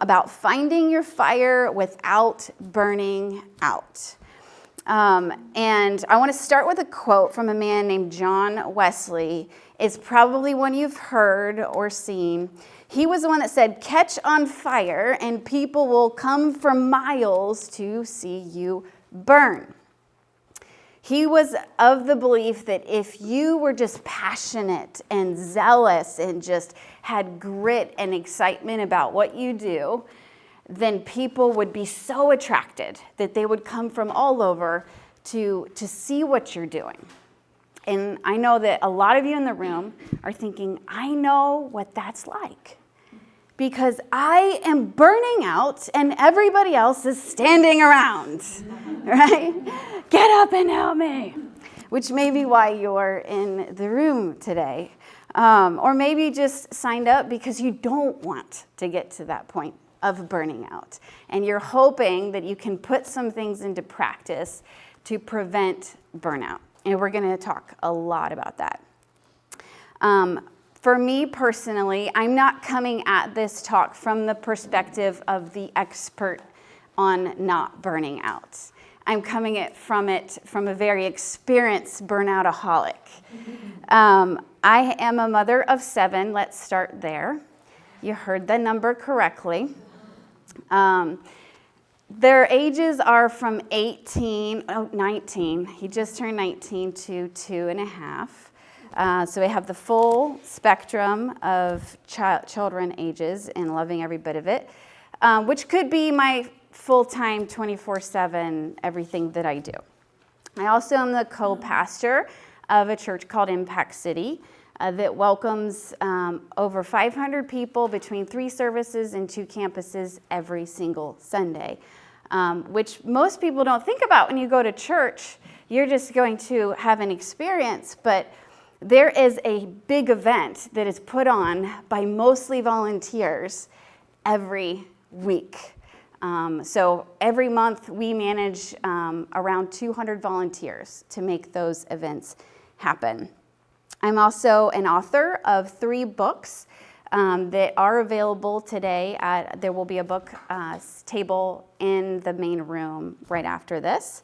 about finding your fire without burning out. And I want to start with a quote from a man named John Wesley. It's probably one you've heard or seen. He was the one that said, "Catch on fire and people will come for miles to see you burn." He was of the belief that if you were just passionate and zealous and just had grit and excitement about what you do, then people would be so attracted that they would come from all over to see what you're doing. And I know that a lot of you in the room are thinking, I know what that's like, because I am burning out and everybody else is standing around, right? Get up and help me, which may be why you're in the room today. Or maybe just signed up because you don't want to get to that point of burning out. And you're hoping that you can put some things into practice to prevent burnout. And we're going to talk a lot about that. For me personally, I'm not coming at this talk from the perspective of the expert on not burning out. I'm coming from a very experienced burnout-aholic. I am a mother of 7. Let's start there. You heard the number correctly. Their ages are from 19. He just turned 19 to 2.5. So we have the full spectrum of children ages and loving every bit of it, which could be my full-time 24/7 everything that I do. I also am the co-pastor of a church called Impact City that welcomes over 500 people between 3 services and 2 campuses every single Sunday, which most people don't think about when you go to church. You're just going to have an experience, but there is a big event that is put on by mostly volunteers every week. So every month we manage around 200 volunteers to make those events happen. I'm also an author of 3 books that are available today. There will be a book table in the main room right after this.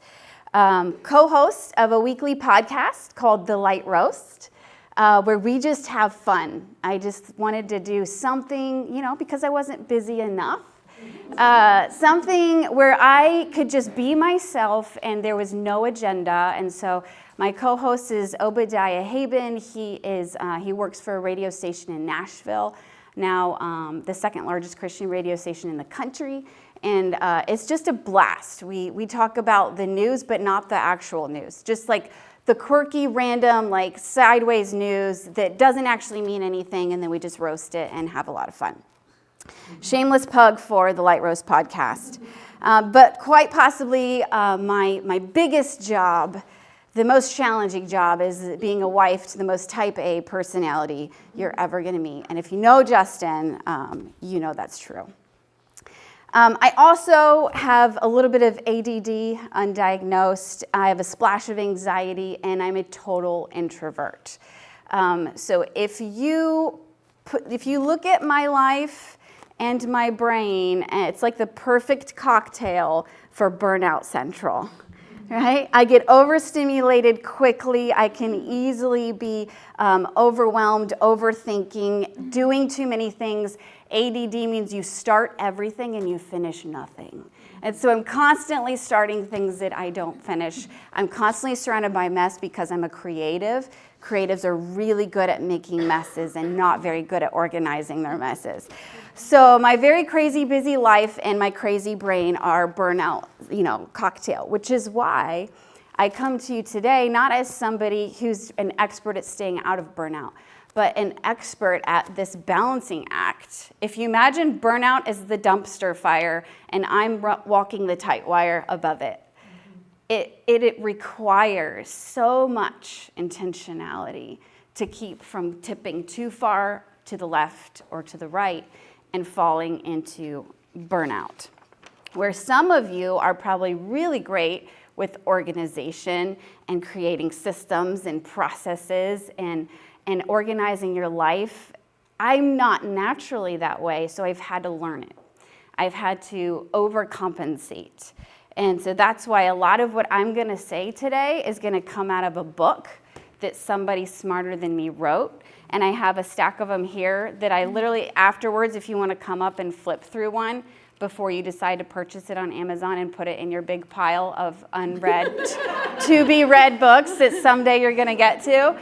Co-host of a weekly podcast called The Light Roast, where we just have fun. I just wanted to do something, because I wasn't busy enough. Something where I could just be myself and there was no agenda. And so my co-host is Obadiah Haben. He works for a radio station in Nashville, now the 2nd largest Christian radio station in the country. And it's just a blast. We talk about the news, but not the actual news. Just like the quirky, random, sideways news that doesn't actually mean anything, and then we just roast it and have a lot of fun. Shameless plug for the Light Roast podcast. But quite possibly my biggest job, the most challenging job, is being a wife to the most type A personality you're ever going to meet. And if you know Justin, you know that's true. I also have a little bit of ADD, undiagnosed. I have a splash of anxiety, and I'm a total introvert. So if you look at my life and my brain, it's like the perfect cocktail for Burnout Central, right? I get overstimulated quickly. I can easily be overwhelmed, overthinking, doing too many things. ADD means you start everything and you finish nothing. And so I'm constantly starting things that I don't finish. I'm constantly surrounded by mess because I'm a creative. Creatives are really good at making messes and not very good at organizing their messes. So my very crazy busy life and my crazy brain are burnout, cocktail, which is why I come to you today not as somebody who's an expert at staying out of burnout, but an expert at this balancing act. If you imagine burnout as the dumpster fire and I'm walking the tight wire above it, it requires so much intentionality to keep from tipping too far to the left or to the right and falling into burnout. Where some of you are probably really great with organization and creating systems and processes and organizing your life, I'm not naturally that way, so I've had to learn it. I've had to overcompensate. And so that's why a lot of what I'm going to say today is going to come out of a book that somebody smarter than me wrote. And I have a stack of them here that I literally afterwards, if you want to come up and flip through one before you decide to purchase it on Amazon and put it in your big pile of unread, to-be-read books that someday you're going to get to,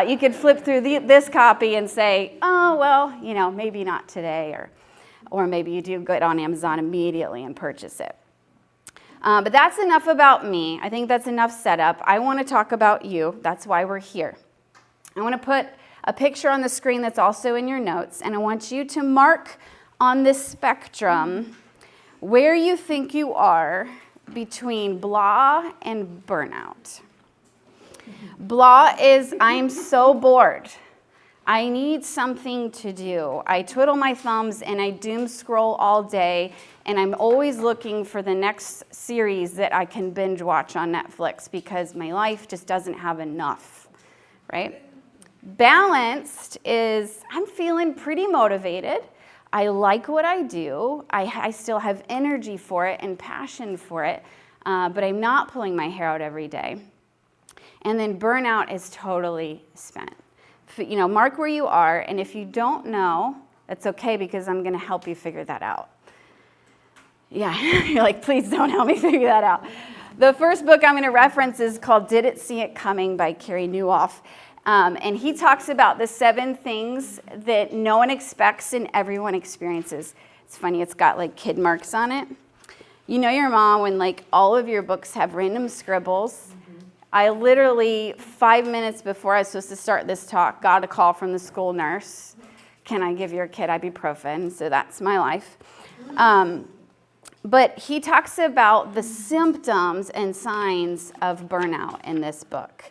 you could flip through this copy and say, oh, well, maybe not today, or maybe you do go on Amazon immediately and purchase it. But that's enough about me. I think that's enough setup. I want to talk about you. That's why we're here. I want to put a picture on the screen that's also in your notes, and I want you to mark on this spectrum where you think you are between blah and burnout. Blah is, I'm so bored. I need something to do. I twiddle my thumbs and I doom scroll all day, and I'm always looking for the next series that I can binge watch on Netflix because my life just doesn't have enough, right? Balanced is, I'm feeling pretty motivated. I like what I do. I still have energy for it and passion for it, but I'm not pulling my hair out every day. And then burnout is totally spent. Mark where you are, and if you don't know, that's okay because I'm going to help you figure that out. Yeah, you're like, please don't help me figure that out. The first book I'm going to reference is called Didn't See It Coming by Carey Nieuwhof. And he talks about the 7 things that no one expects and everyone experiences. It's funny, it's got like kid marks on it. You know your mom when like all of your books have random scribbles. I literally, 5 minutes before I was supposed to start this talk, got a call from the school nurse. Can I give your kid ibuprofen? So that's my life. But he talks about the symptoms and signs of burnout in this book.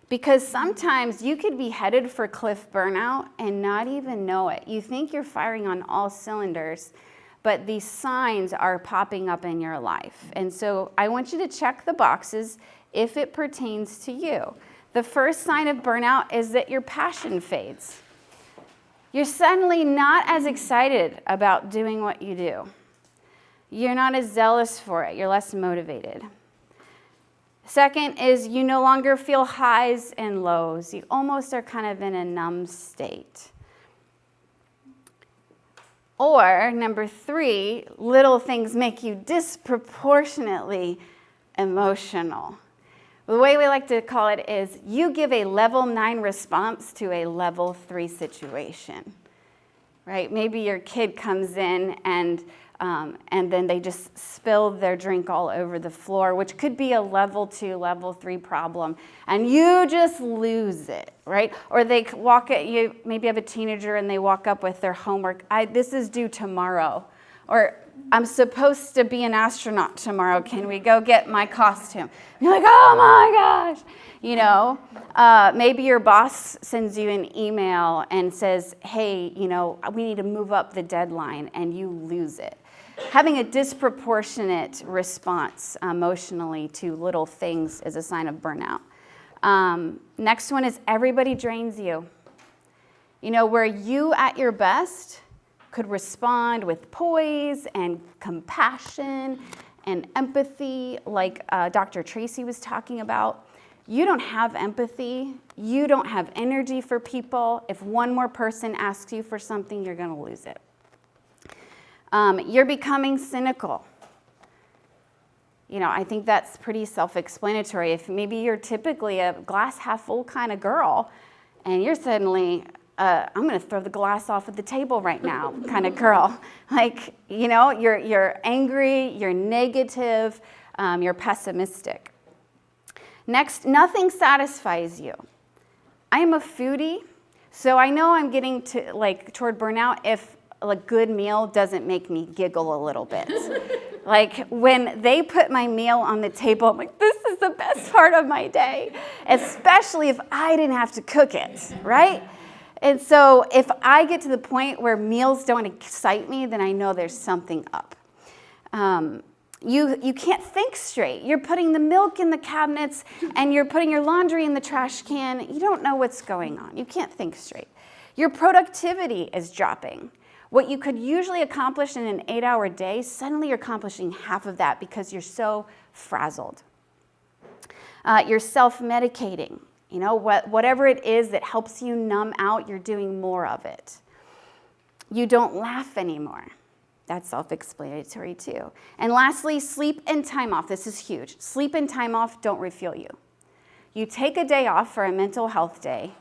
Because sometimes you could be headed for cliff burnout and not even know it. You think you're firing on all cylinders, but these signs are popping up in your life. And so I want you to check the boxes if it pertains to you. The first sign of burnout is that your passion fades. You're suddenly not as excited about doing what you do. You're not as zealous for it. You're less motivated. Second is you no longer feel highs and lows. You almost are kind of in a numb state. Or number 3, little things make you disproportionately emotional. The way we like to call it is you give a level 9 response to a level 3 situation, right? Maybe your kid comes in and then they just spill their drink all over the floor, which could be a level 2, level 3 problem, and you just lose it, right? Or they walk at you, maybe you have a teenager and they walk up with their homework, this is due tomorrow, or I'm supposed to be an astronaut tomorrow, can we go get my costume? And you're like, oh my gosh, maybe your boss sends you an email and says, hey, we need to move up the deadline, and you lose it. Having a disproportionate response emotionally to little things is a sign of burnout. Next one is everybody drains you. Where you at your best could respond with poise and compassion and empathy, like Dr. Tracy was talking about. You don't have empathy. You don't have energy for people. If one more person asks you for something, you're going to lose it. You're becoming cynical. I think that's pretty self-explanatory. If maybe you're typically a glass half full kind of girl, and you're suddenly, I'm going to throw the glass off at the table right now kind of girl. You're angry, you're negative, you're pessimistic. Next, nothing satisfies you. I am a foodie, so I know I'm getting to toward burnout if a good meal doesn't make me giggle a little bit. When they put my meal on the table, I'm like, this is the best part of my day, especially if I didn't have to cook it, right? And so if I get to the point where meals don't excite me, then I know there's something up. You can't think straight. You're putting the milk in the cabinets and you're putting your laundry in the trash can. You don't know what's going on. You can't think straight. Your productivity is dropping. What you could usually accomplish in an 8-hour day, suddenly you're accomplishing half of that because you're so frazzled. You're self-medicating. You know, whatever it is that helps you numb out, you're doing more of it. You don't laugh anymore. That's self-explanatory too. And lastly, sleep and time off. This is huge. Sleep and time off don't refuel you. You take a day off for a mental health day,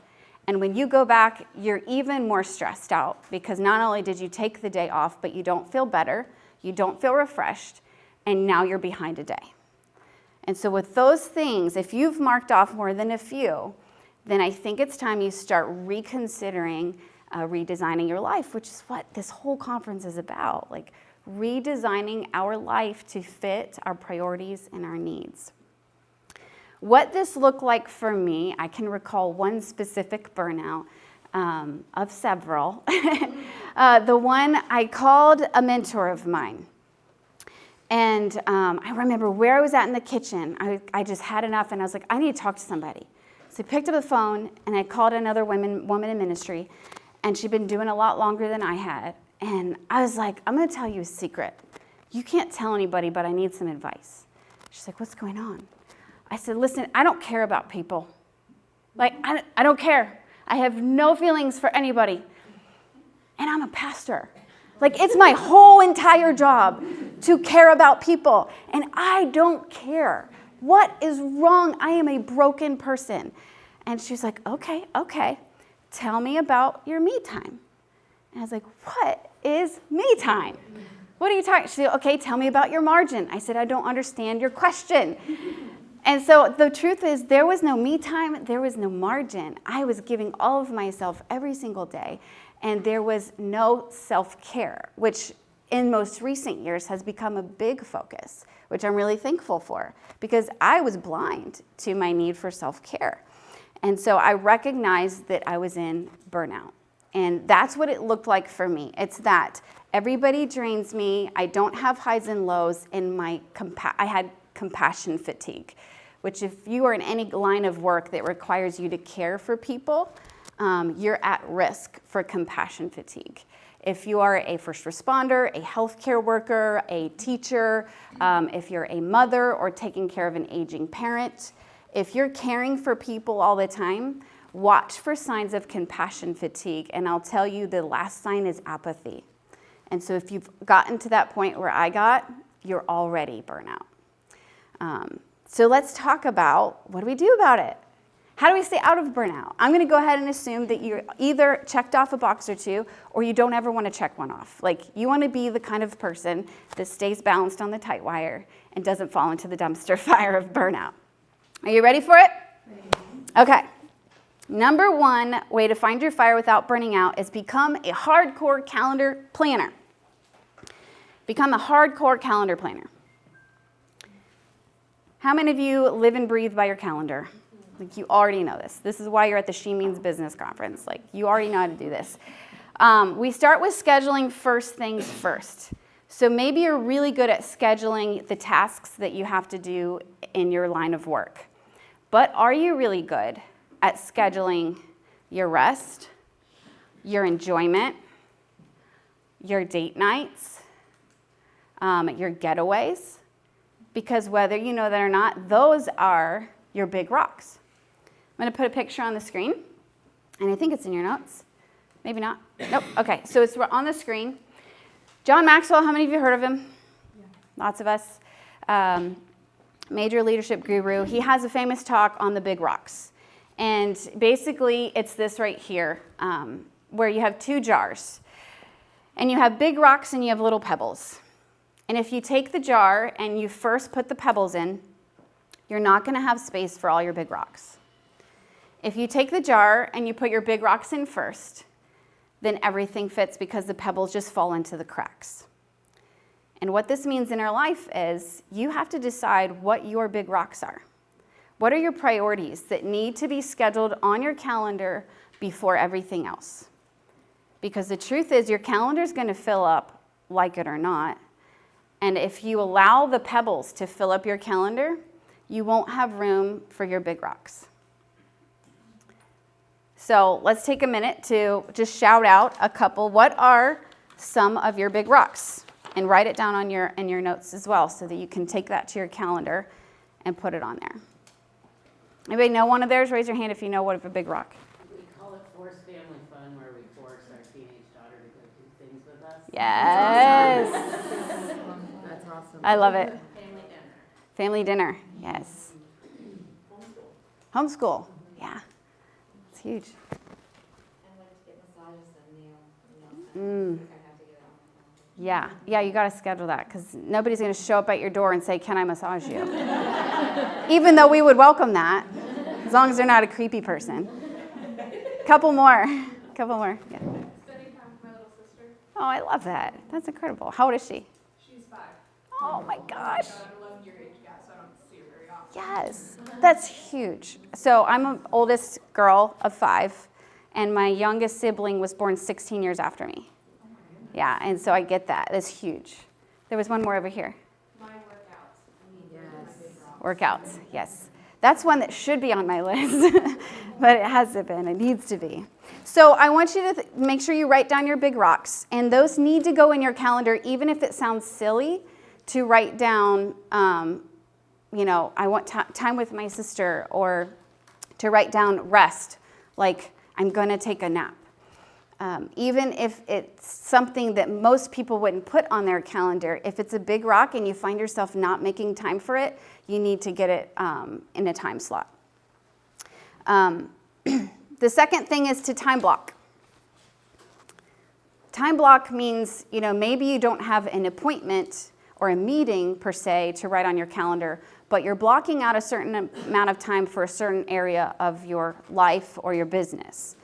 and when you go back, you're even more stressed out because not only did you take the day off, but you don't feel better, you don't feel refreshed, and now you're behind a day. And so with those things, if you've marked off more than a few, then I think it's time you start reconsidering redesigning your life, which is what this whole conference is about, like redesigning our life to fit our priorities and our needs. What this looked like for me, I can recall one specific burnout of several. The one I called a mentor of mine. And I remember where I was at in the kitchen. I just had enough, and I was like, I need to talk to somebody. So I picked up the phone, and I called another woman in ministry, and she'd been doing a lot longer than I had. And I was like, I'm going to tell you a secret. You can't tell anybody, but I need some advice. She's like, what's going on? I said, listen, I don't care about people. Like, I don't care. I have no feelings for anybody. And I'm a pastor. Like, it's my whole entire job to care about people. And I don't care. What is wrong? I am a broken person. And she's like, okay. Tell me about your me time. And I was like, what is me time? What are you talking? She said, okay, tell me about your margin. I said, I don't understand your question. And so the truth is, there was no me time, there was no margin. I was giving all of myself every single day, and there was no self-care, which in most recent years has become a big focus, which I'm really thankful for, because I was blind to my need for self-care. And so I recognized that I was in burnout. And that's what it looked like for me. It's that everybody drains me, I don't have highs and lows, and I had compassion fatigue, which if you are in any line of work that requires you to care for people, you're at risk for compassion fatigue. If you are a first responder, a healthcare worker, a teacher, if you're a mother or taking care of an aging parent, if you're caring for people all the time, watch for signs of compassion fatigue. And I'll tell you, the last sign is apathy. And so if you've gotten to that point where I got, you're already burnout. So let's talk about, what do we do about it? How do we stay out of burnout? I'm going to go ahead and assume that you're either checked off a box or two, or you don't ever want to check one off. Like, you want to be the kind of person that stays balanced on the tight wire and doesn't fall into the dumpster fire of burnout. Are you ready for it? Okay. Number one way to find your fire without burning out is become a hardcore calendar planner. Become a hardcore calendar planner. How many of you live and breathe by your calendar? Like, you already know this. This is why you're at the She Means Business Conference. Like, you already know how to do this. We start with scheduling first things first. So maybe you're really good at scheduling the tasks that you have to do in your line of work. But are you really good at scheduling your rest, your enjoyment, your date nights, your getaways? Because whether you know that or not, those are your big rocks. I'm going to put a picture on the screen, and I think it's in your notes. Maybe not. Nope. Okay, so it's on the screen. John Maxwell, how many of you heard of him? Yeah. Lots of us. Major leadership guru. He has a famous talk on the big rocks. And basically, it's this right here, where you have two jars. And you have big rocks and you have little pebbles. And if you take the jar and you first put the pebbles in, you're not going to have space for all your big rocks. If you take the jar and you put your big rocks in first, then everything fits because the pebbles just fall into the cracks. And what this means in our life is you have to decide what your big rocks are. What are your priorities that need to be scheduled on your calendar before everything else? Because the truth is, your calendar is going to fill up, like it or not. And if you allow the pebbles to fill up your calendar, you won't have room for your big rocks. So let's take a minute to just shout out a couple. What are some of your big rocks and write it down on in your notes as well so that you can take that to your calendar and put it on there. Anybody know one of theirs? Raise your hand if you know what of a big rock. We call it Forced Family Fun, where we force our teenage daughter to go do things with us. Yes. That's awesome. I love it. Family dinner. Family dinner. Yes. Homeschool. Yeah. It's huge. I like to get massages and nails. I have to get it on my calendar. Yeah, you got to schedule that because nobody's going to show up at your door and say, "Can I massage you?" Even though we would welcome that, as long as they're not a creepy person. Couple more. Yeah. Study time with my little sister. Oh, I love that. That's incredible. How old is she? She's 5. Oh my gosh. Got an 11-year age gap, so I don't see her very often. Yes, that's huge. So I'm an oldest girl of 5, and my youngest sibling was born 16 years after me. Yeah, and so I get that. That's huge. There was one more over here. My workouts. Workouts, yes. That's one that should be on my list, but it hasn't been. It needs to be. So I want you to make sure you write down your big rocks, and those need to go in your calendar, even if it sounds silly, to write down, I want time with my sister, or to write down rest, like I'm going to take a nap. Even if it's something that most people wouldn't put on their calendar, if it's a big rock and you find yourself not making time for it, you need to get it in a time slot. The second thing is to time block. Time block means, maybe you don't have an appointment or a meeting per se to write on your calendar, but you're blocking out a certain amount of time for a certain area of your life or your business.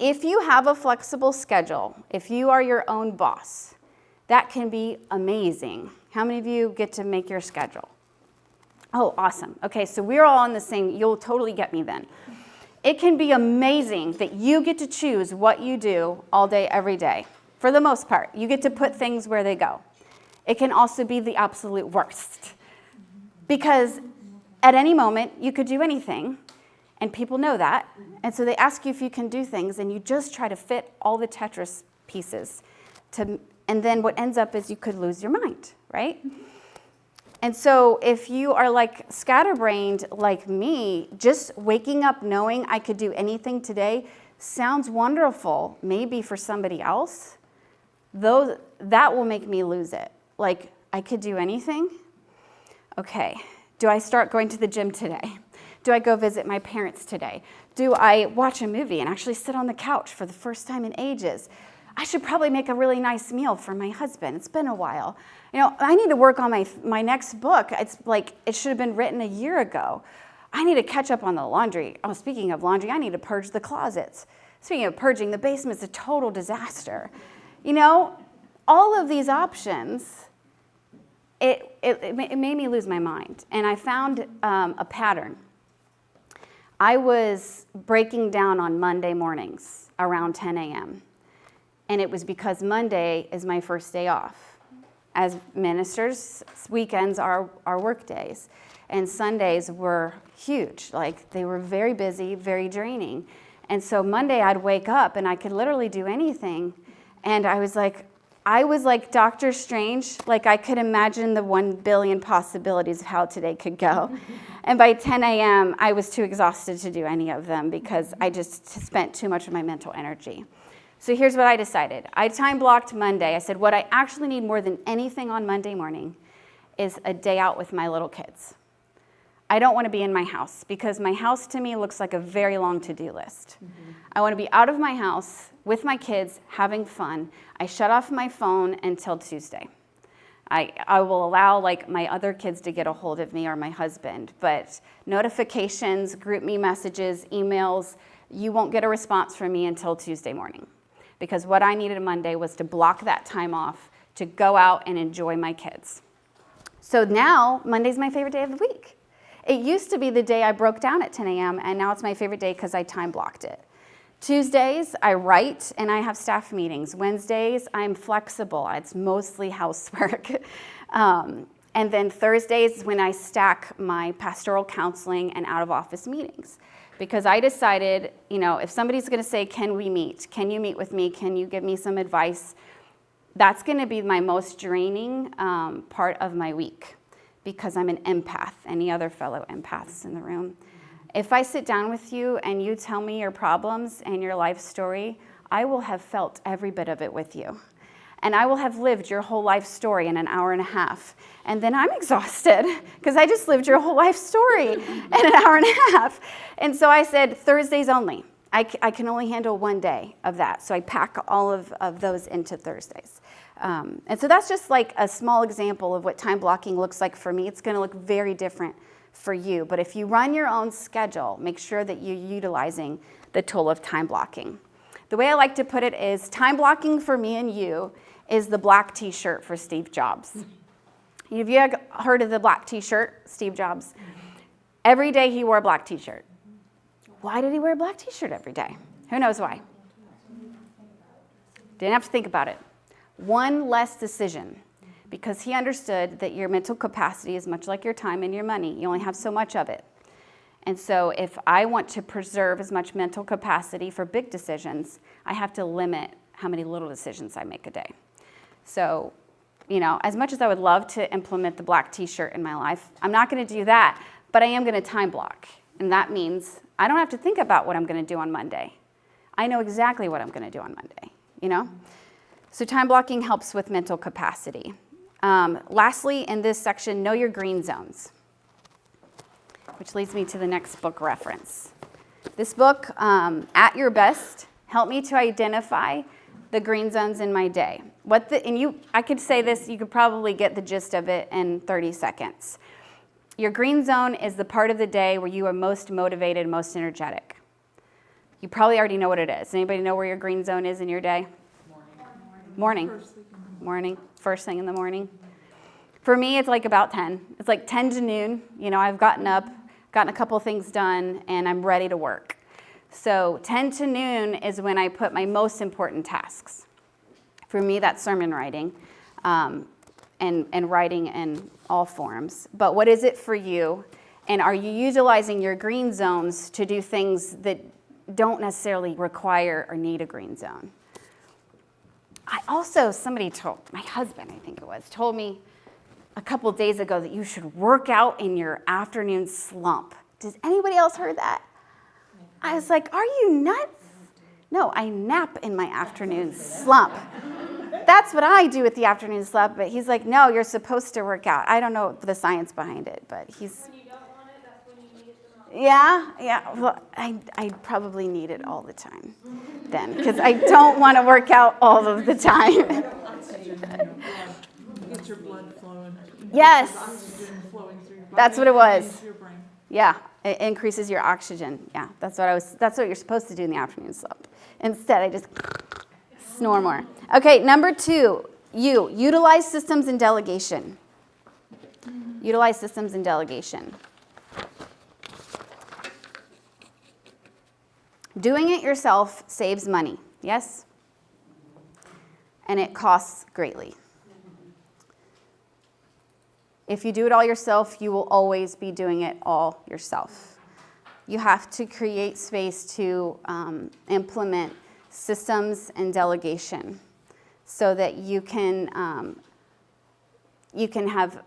If you have a flexible schedule, if you are your own boss, that can be amazing. How many of you get to make your schedule? Oh, awesome. Okay, so we're all on the same, you'll totally get me then. It can be amazing that you get to choose what you do all day, every day. For the most part, you get to put things where they go. It can also be the absolute worst. Because at any moment, you could do anything. And people know that. And so they ask you if you can do things, and you just try to fit all the Tetris pieces. And then what ends up is you could lose your mind, right? And so if you are like scatterbrained like me, just waking up knowing I could do anything today sounds wonderful, maybe for somebody else. Though that will make me lose it. Like, I could do anything? Okay, do I start going to the gym today? Do I go visit my parents today? Do I watch a movie and actually sit on the couch for the first time in ages? I should probably make a really nice meal for my husband. It's been a while. I need to work on my next book. It's like it should have been written a year ago. I need to catch up on the laundry. Oh, speaking of laundry, I need to purge the closets. Speaking of purging, the basement's a total disaster. All of these options, it made me lose my mind. And I found a pattern. I was breaking down on Monday mornings around 10 a.m. And it was because Monday is my first day off. As ministers, weekends are our work days. And Sundays were huge. Like, they were very busy, very draining. And so Monday I'd wake up and I could literally do anything. And I was like Dr. Strange. Like, I could imagine the 1 billion possibilities of how today could go. And by 10 a.m., I was too exhausted to do any of them because I just spent too much of my mental energy. So here's what I decided. I time blocked Monday. I said, what I actually need more than anything on Monday morning is a day out with my little kids. I don't want to be in my house because my house to me looks like a very long to-do list. Mm-hmm. I want to be out of my house with my kids, having fun. I shut off my phone until Tuesday. I will allow my other kids to get a hold of me or my husband, but notifications, group me messages, emails, you won't get a response from me until Tuesday morning. Because what I needed Monday was to block that time off to go out and enjoy my kids. So now, Monday's my favorite day of the week. It used to be the day I broke down at 10 a.m., and now it's my favorite day because I time blocked it. Tuesdays, I write and I have staff meetings. Wednesdays, I'm flexible. It's mostly housework. And then Thursdays is when I stack my pastoral counseling and out-of-office meetings. because I decided, if somebody's going to say, can we meet? Can you meet with me? Can you give me some advice? That's going to be my most draining part of my week, because I'm an empath. Any other fellow empaths in the room? If I sit down with you and you tell me your problems and your life story, I will have felt every bit of it with you. And I will have lived your whole life story in an hour and a half. And then I'm exhausted because I just lived your whole life story in an hour and a half. And so I said, Thursdays only. I can only handle one day of that. So I pack all of those into Thursdays. And so that's just like a small example of what time blocking looks like for me. It's going to look very different for you. But if you run your own schedule, make sure that you're utilizing the tool of time blocking. The way I like to put it is time blocking for me and you is the black t-shirt for Steve Jobs. Have you heard of the black t-shirt, Steve Jobs? Every day he wore a black t-shirt. Why did he wear a black t-shirt every day? Who knows why? Didn't have to think about it. One less decision, because he understood that your mental capacity is much like your time and your money. You only have so much of it. And so if I want to preserve as much mental capacity for big decisions, I have to limit how many little decisions I make a day. So, as much as I would love to implement the black t-shirt in my life, I'm not going to do that, but I am going to time block. And that means I don't have to think about what I'm going to do on Monday. I know exactly what I'm going to do on Monday, So time blocking helps with mental capacity. Lastly, in this section, know your green zones, which leads me to the next book reference. This book, At Your Best, helped me to identify the green zones in my day. I could say this, you could probably get the gist of it in 30 seconds. Your green zone is the part of the day where you are most motivated, most energetic. You probably already know what it is. Anybody know where your green zone is in your day? Morning. First thing in the morning. For me, it's like about 10. It's like 10 to noon. I've gotten up, gotten a couple things done, and I'm ready to work. So 10 to noon is when I put my most important tasks. For me, that's sermon writing, and writing in all forms. But what is it for you? And are you utilizing your green zones to do things that don't necessarily require or need a green zone? Somebody told, my husband, I think it was, told me a couple days ago that you should work out in your afternoon slump. Does anybody else heard that? I was like, are you nuts? No, I nap in my afternoon slump. That's what I do with the afternoon slump, but he's like, no, you're supposed to work out. I don't know the science behind it, but he's... When you don't want it, that's when you need it the most. Yeah. Well, I probably need it all the time then, because I don't want to work out all of the time. Get your blood flowing. Yes. Oxygen flowing through your body. That's what it was. Into your brain. Yeah, it increases your oxygen. Yeah, that's what you're supposed to do in the afternoon slump. Instead, I just snore more. Okay, number 2, utilize systems and delegation. Utilize systems and delegation. Doing it yourself saves money, yes? And it costs greatly. If you do it all yourself, you will always be doing it all yourself. You have to create space to implement systems and delegation so that you can have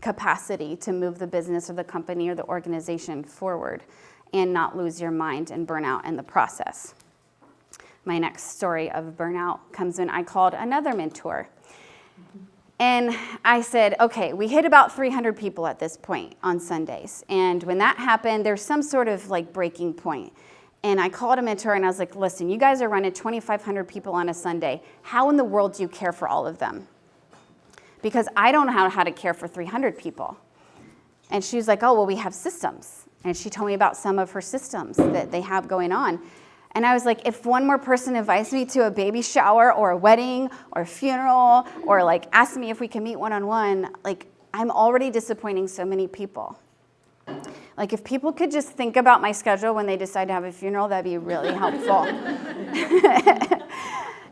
capacity to move the business or the company or the organization forward and not lose your mind and burn out in the process. My next story of burnout comes when I called another mentor. And I said, okay, we hit about 300 people at this point on Sundays. And when that happened, there's some sort of like breaking point. And I called a mentor and I was like, listen, you guys are running 2,500 people on a Sunday. How in the world do you care for all of them? Because I don't know how to care for 300 people. And she was like, oh, well, we have systems. And she told me about some of her systems that they have going on. And I was like, if one more person invites me to a baby shower or a wedding or a funeral or like asks me if we can meet one-on-one, like I'm already disappointing so many people. Like if people could just think about my schedule when they decide to have a funeral, that'd be really helpful.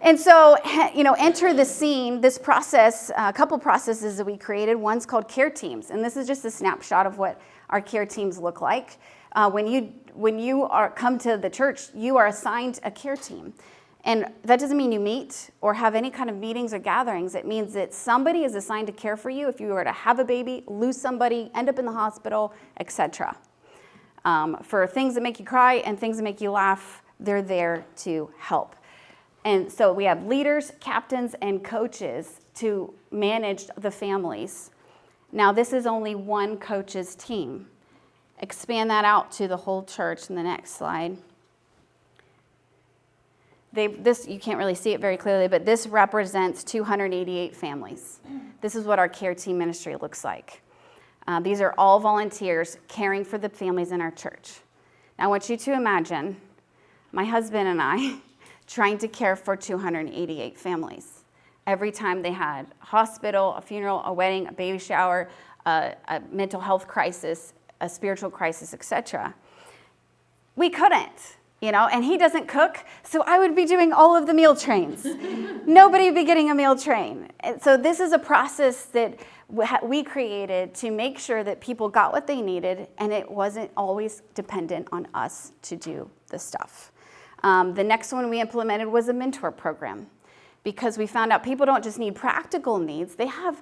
And so, enter the scene, this process, a couple processes that we created. One's called care teams. And this is just a snapshot of what our care teams look like. When when you come to the church, you are assigned a care team. And that doesn't mean you meet or have any kind of meetings or gatherings. It means that somebody is assigned to care for you if you were to have a baby, lose somebody, end up in the hospital, etc. For things that make you cry and things that make you laugh, they're there to help. And so we have leaders, captains, and coaches to manage the families. Now, this is only one coach's team. Expand that out to the whole church in the next slide. This, you can't really see it very clearly, but this represents 288 families. This is what our care team ministry looks like. These are all volunteers caring for the families in our church. Now, I want you to imagine my husband and I trying to care for 288 families. Every time they had a hospital, a funeral, a wedding, a baby shower, a mental health crisis, a spiritual crisis, etc. We couldn't. And he doesn't cook, so I would be doing all of the meal trains. Nobody would be getting a meal train. And so this is a process that we created to make sure that people got what they needed, and it wasn't always dependent on us to do the stuff. The next one we implemented was a mentor program, because we found out people don't just need practical needs, they have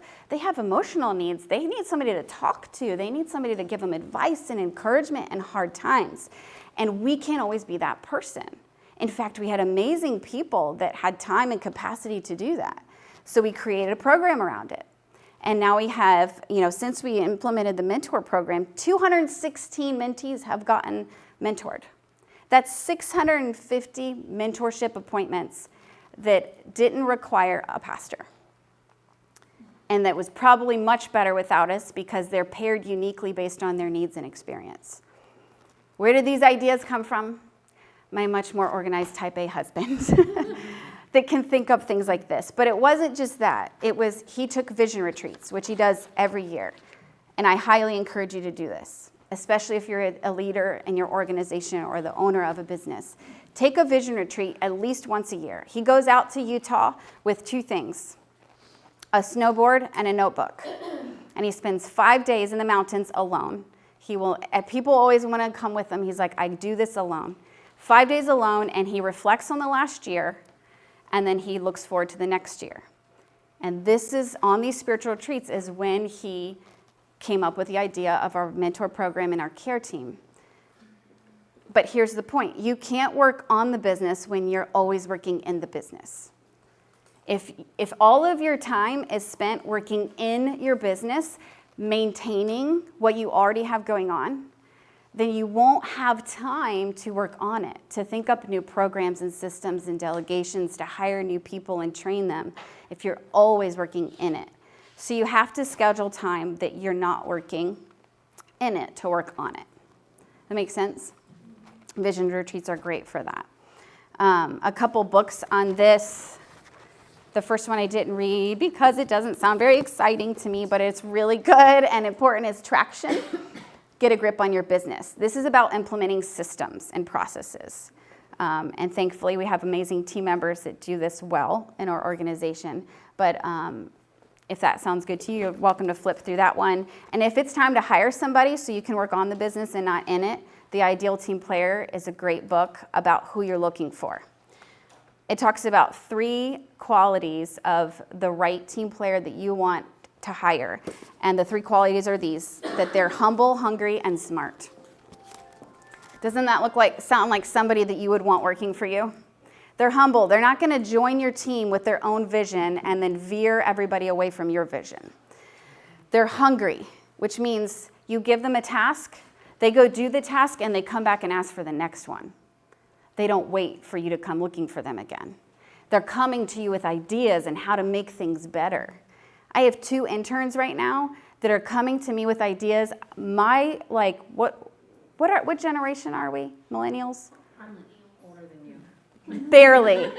emotional needs. They need somebody to talk to. They need somebody to give them advice and encouragement in hard times. And we can't always be that person. In fact, we had amazing people that had time and capacity to do that. So we created a program around it. And now we have, since we implemented the mentor program, 216 mentees have gotten mentored. That's 650 mentorship appointments that didn't require a pastor. And that was probably much better without us because they're paired uniquely based on their needs and experience. Where did these ideas come from? My much more organized type A husband that can think up things like this. But it wasn't just that. He took vision retreats, which he does every year. And I highly encourage you to do this, especially if you're a leader in your organization or the owner of a business. Take a vision retreat at least once a year. He goes out to Utah with two things, a snowboard and a notebook. And he spends 5 days in the mountains alone. People always want to come with him. He's like, I do this alone. 5 days alone, and he reflects on the last year, and then he looks forward to the next year. And this is, on these spiritual retreats, is when he came up with the idea of our mentor program and our care team. But here's the point. You can't work on the business when you're always working in the business. If all of your time is spent working in your business, maintaining what you already have going on, then you won't have time to work on it, to think up new programs and systems and delegations, to hire new people and train them if you're always working in it. So you have to schedule time that you're not working in it to work on it. That makes sense? Vision retreats are great for that. A couple books on this. The first one I didn't read because it doesn't sound very exciting to me, but it's really good and important, is Traction. Get a grip on your business. This is about implementing systems and processes. And thankfully, we have amazing team members that do this well in our organization. But if that sounds good to you, you're welcome to flip through that one. And if it's time to hire somebody so you can work on the business and not in it, The Ideal Team Player is a great book about who you're looking for. It talks about 3 qualities of the right team player that you want to hire. And the 3 qualities are these, that they're humble, hungry, and smart. Doesn't that sound like somebody that you would want working for you? They're humble. They're not going to join your team with their own vision and then veer everybody away from your vision. They're hungry, which means you give them a task, they go do the task, and they come back and ask for the next one. They don't wait for you to come looking for them again. They're coming to you with ideas and how to make things better. I have 2 interns right now that are coming to me with ideas. What generation are we? Millennials? I'm older than you. Barely.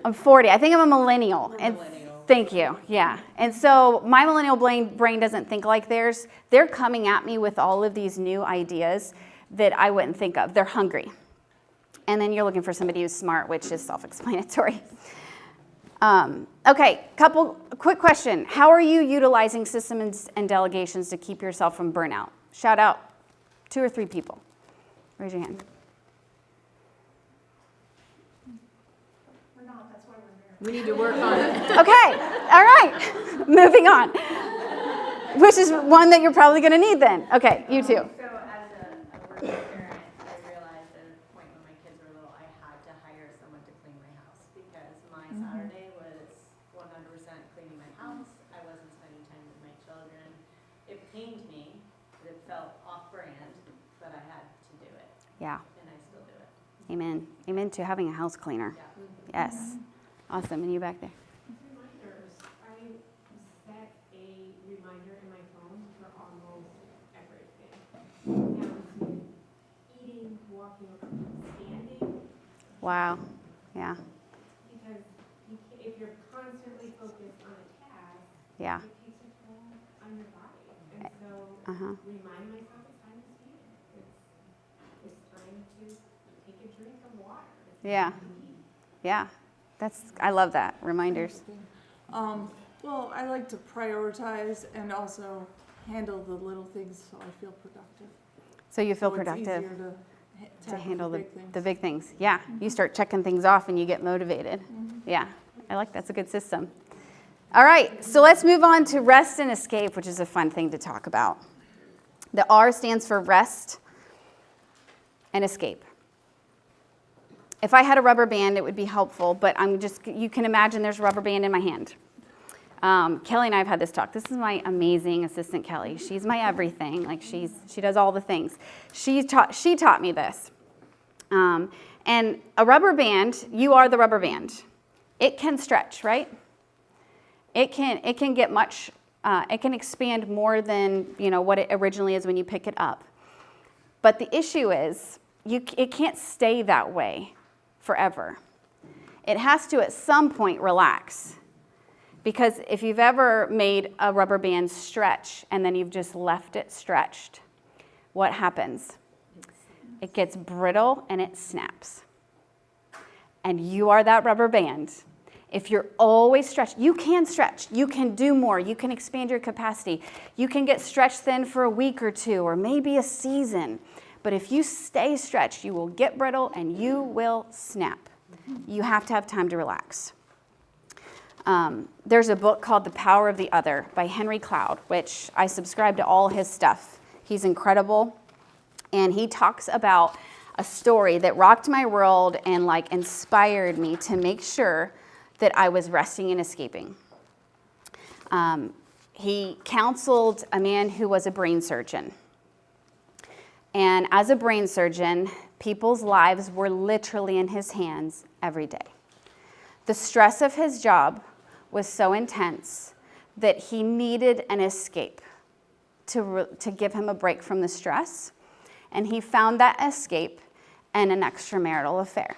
I'm 40. I think I'm a millennial. Millennial. Thank you. Yeah. And so my millennial brain doesn't think like theirs. They're coming at me with all of these new ideas that I wouldn't think of. They're hungry. And then you're looking for somebody who's smart, which is self-explanatory. Okay, quick question. How are you utilizing systems and delegations to keep yourself from burnout? Shout out 2 or 3 people. Raise your hand. We're not, that's why we're married. We need to work on it. Okay, all right, moving on. Which is one that you're probably going to need then. Okay, you too. So as a working parent, I realized at a point when my kids were little, I had to hire someone to clean my house because my Saturday was 100% cleaning my house. I wasn't spending time with my children. It pained me, but it felt off-brand, but I had to do it, Yeah, and I still do it. amen. Amen to having a house cleaner. Yeah. Yes. Awesome, and you back there. Reminders, I set a reminder in my phone for almost everything. Down to eating, walking, standing, Wow, yeah, because if you're constantly focused on a task, yeah, it takes a toll on your body. And so uh-huh. remind myself it's time to stand. It's time to take a drink of water. It's Yeah. time to eat. Yeah, I love that, reminders. Well, I like to prioritize and also handle the little things so I feel productive. So you feel So productive It's easier to tackle handle big things. the big things. Yeah, you start checking things off and you get motivated. Yeah, I like that's a good system. All right, so let's move on to rest and escape, which is a fun thing to talk about. The R stands for rest and escape. If I had a rubber band, it would be helpful, but you can imagine there's a rubber band in my hand. Kelly and I have had this talk. This is my amazing assistant, Kelly. She's my everything. Like she does all the things. She taught me this. And a rubber band, you are the rubber band. It can stretch, right? It can get much. It can expand more than what it originally is when you pick it up. But the issue is, it can't stay that way forever. It has to at some point relax. Because if you've ever made a rubber band stretch and then you've just left it stretched, what happens? It gets brittle and it snaps. And you are that rubber band. If you're always stretched, you can stretch. You can do more. You can expand your capacity. You can get stretched thin for a week or two or maybe a season. But if you stay stretched, you will get brittle and you will snap. You have to have time to relax. There's a book called The Power of the Other by Henry Cloud, which I subscribe to all his stuff. He's incredible. And he talks about a story that rocked my world and inspired me to make sure that I was resting and escaping. He counseled a man who was a brain surgeon. And as a brain surgeon, people's lives were literally in his hands every day. The stress of his job was so intense that he needed an escape to give him a break from the stress. And he found that escape in an extramarital affair.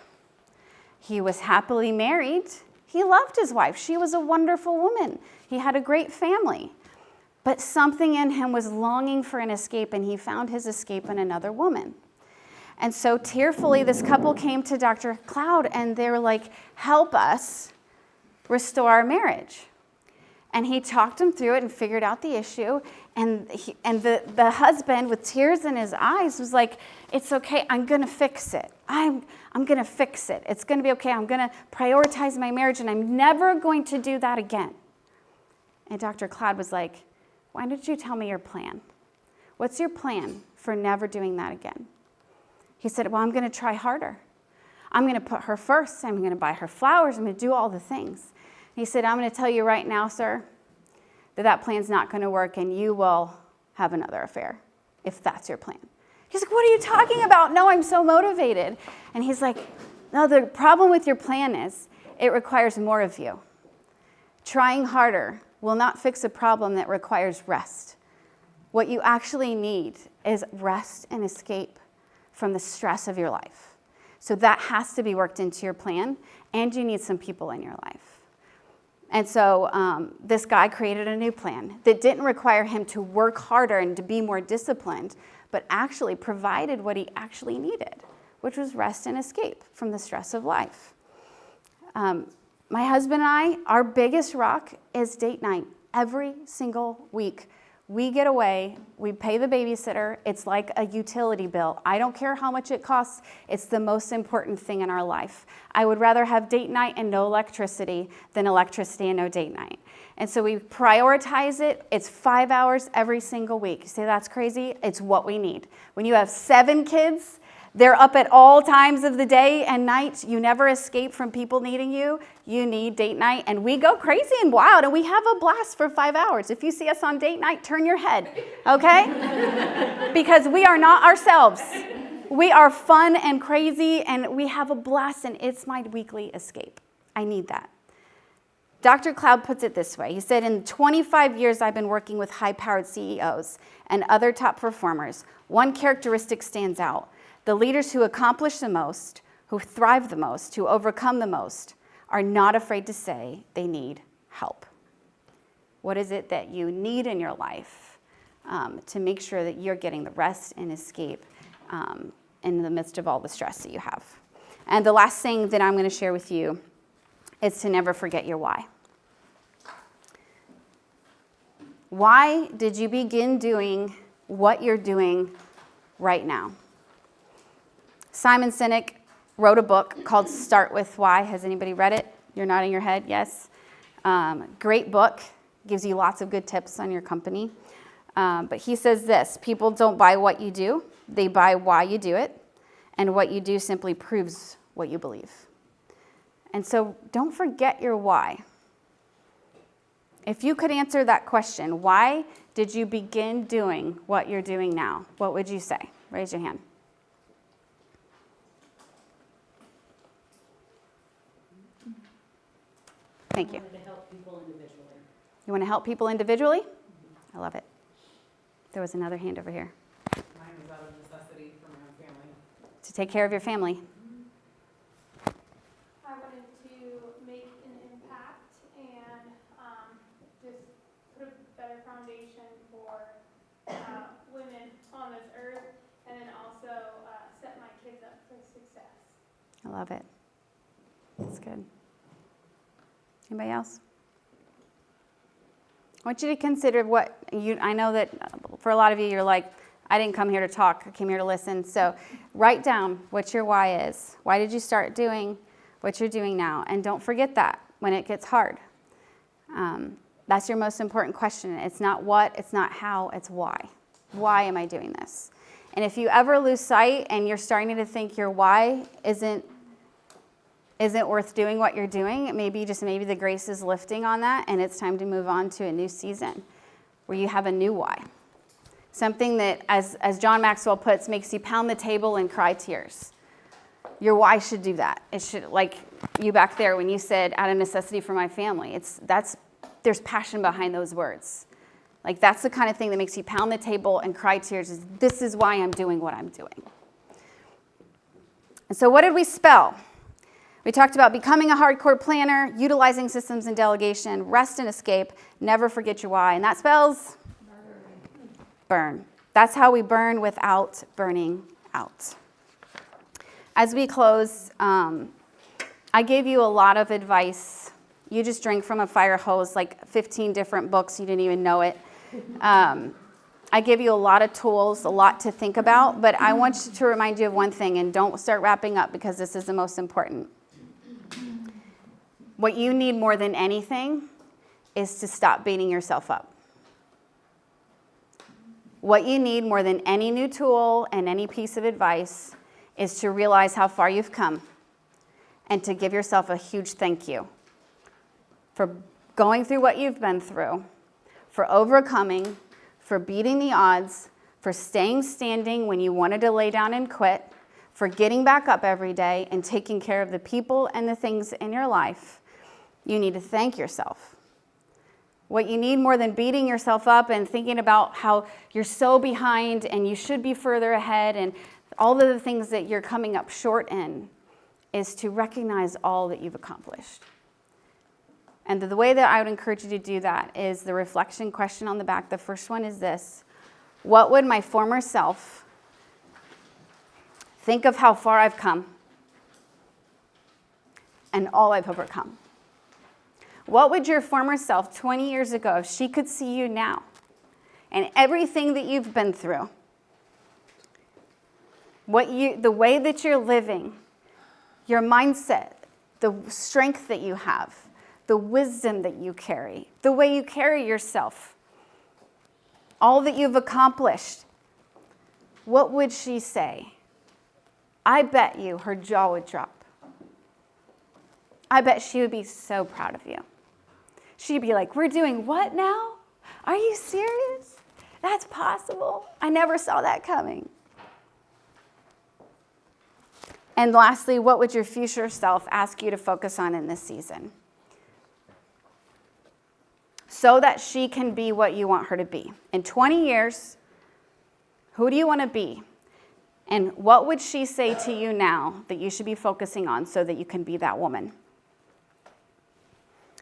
He was happily married. He loved his wife. She was a wonderful woman. He had a great family. But something in him was longing for an escape, and he found his escape in another woman. And so tearfully, this couple came to Dr. Cloud, and they were like, help us restore our marriage. And he talked him through it and figured out the issue. And the husband, with tears in his eyes, was like, it's okay, I'm going to fix it. I'm going to fix it. It's going to be okay. I'm going to prioritize my marriage, and I'm never going to do that again. And Dr. Cloud was like, why didn't you tell me your plan? What's your plan for never doing that again? He said, well, I'm going to try harder. I'm going to put her first. I'm going to buy her flowers. I'm going to do all the things. He said, I'm going to tell you right now, sir, that plan's not going to work, and you will have another affair if that's your plan. He's like, what are you talking about? No, I'm so motivated. And he's like, no, the problem with your plan is it requires more of you. Trying harder will not fix a problem that requires rest. What you actually need is rest and escape from the stress of your life. So that has to be worked into your plan, and you need some people in your life. And so this guy created a new plan that didn't require him to work harder and to be more disciplined, but actually provided what he actually needed, which was rest and escape from the stress of life. My husband and I, our biggest rock is date night. Every single week, We get away, we pay the babysitter, it's like a utility bill. I don't care how much it costs, it's the most important thing in our life. I would rather have date night and no electricity than electricity and no date night. And so we prioritize it. It's 5 hours every single week. You say that's crazy? It's what we need. When you have 7 kids, they're up at all times of the day and night. You never escape from people needing you. You need date night. And we go crazy and wild, and we have a blast for 5 hours. If you see us on date night, turn your head, okay? Because we are not ourselves. We are fun and crazy, and we have a blast, and it's my weekly escape. I need that. Dr. Cloud puts it this way. He said, in 25 years I've been working with high-powered CEOs and other top performers, one characteristic stands out. The leaders who accomplish the most, who thrive the most, who overcome the most, are not afraid to say they need help. What is it that you need in your life to make sure that you're getting the rest and escape in the midst of all the stress that you have? And the last thing that I'm going to share with you is to never forget your why. Why did you begin doing what you're doing right now? Simon Sinek wrote a book called Start With Why. Has anybody read it? You're nodding your head, yes. Great book. Gives you lots of good tips on your company. But he says this, people don't buy what you do, they buy why you do it, and what you do simply proves what you believe. And so don't forget your why. If you could answer that question, why did you begin doing what you're doing now? What would you say? Raise your hand. Thank you. I wanted to help people individually. You want to help people individually? I love it. There was another hand over here. Mine was out of necessity for my own family. To take care of your family. I wanted to make an impact and just put a better foundation for women on this earth, and then also set my kids up for success. I love it. That's good. Anybody else? I want you to consider what you, I know that for a lot of you, you're like, I didn't come here to talk, I came here to listen. So write down what your why is. Why did you start doing what you're doing now? And don't forget that when it gets hard. That's your most important question. It's not what, it's not how, it's why. Why am I doing this? And if you ever lose sight and you're starting to think your why isn't worth doing what you're doing, maybe the grace is lifting on that, and it's time to move on to a new season where you have a new why. Something that, as John Maxwell puts, makes you pound the table and cry tears. Your why should do that. It should, like you back there when you said, out of necessity for my family, there's passion behind those words. Like that's the kind of thing that makes you pound the table and cry tears, is this is why I'm doing what I'm doing. And so what did we spell? We talked about becoming a hardcore planner, utilizing systems and delegation, rest and escape, never forget your why. And that spells burn. That's how we burn without burning out. As we close, I gave you a lot of advice. You just drank from a fire hose, like 15 different books. You didn't even know it. I give you a lot of tools, a lot to think about, but I want to remind you of one thing, and don't start wrapping up because this is the most important. What you need more than anything is to stop beating yourself up. What you need more than any new tool and any piece of advice is to realize how far you've come and to give yourself a huge thank you for going through what you've been through, for overcoming, for beating the odds, for staying standing when you wanted to lay down and quit, for getting back up every day and taking care of the people and the things in your life. You need to thank yourself. What you need more than beating yourself up and thinking about how you're so behind and you should be further ahead and all of the things that you're coming up short in is to recognize all that you've accomplished. And the way that I would encourage you to do that is the reflection question on the back. The first one is this: what would my former self think of how far I've come and all I've overcome? What would your former self 20 years ago, if she could see you now, and everything that you've been through, the way that you're living, your mindset, the strength that you have, the wisdom that you carry, the way you carry yourself, all that you've accomplished, what would she say? I bet you her jaw would drop. I bet she would be so proud of you. She'd be like, we're doing what now? Are you serious? That's possible? I never saw that coming. And lastly, what would your future self ask you to focus on in this season? So that she can be what you want her to be. In 20 years, who do you want to be? And what would she say to you now that you should be focusing on so that you can be that woman?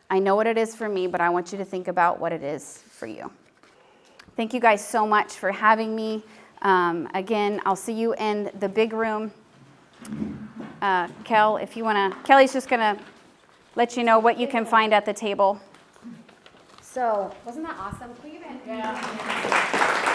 I know what it is for me, but I want you to think about what it is for you. Thank you guys so much for having me. Again, I'll see you in the big room. Kel, if you want to, Kelly's just going to let you know what you can find at the table. So, wasn't that awesome? Can we give it? Yeah.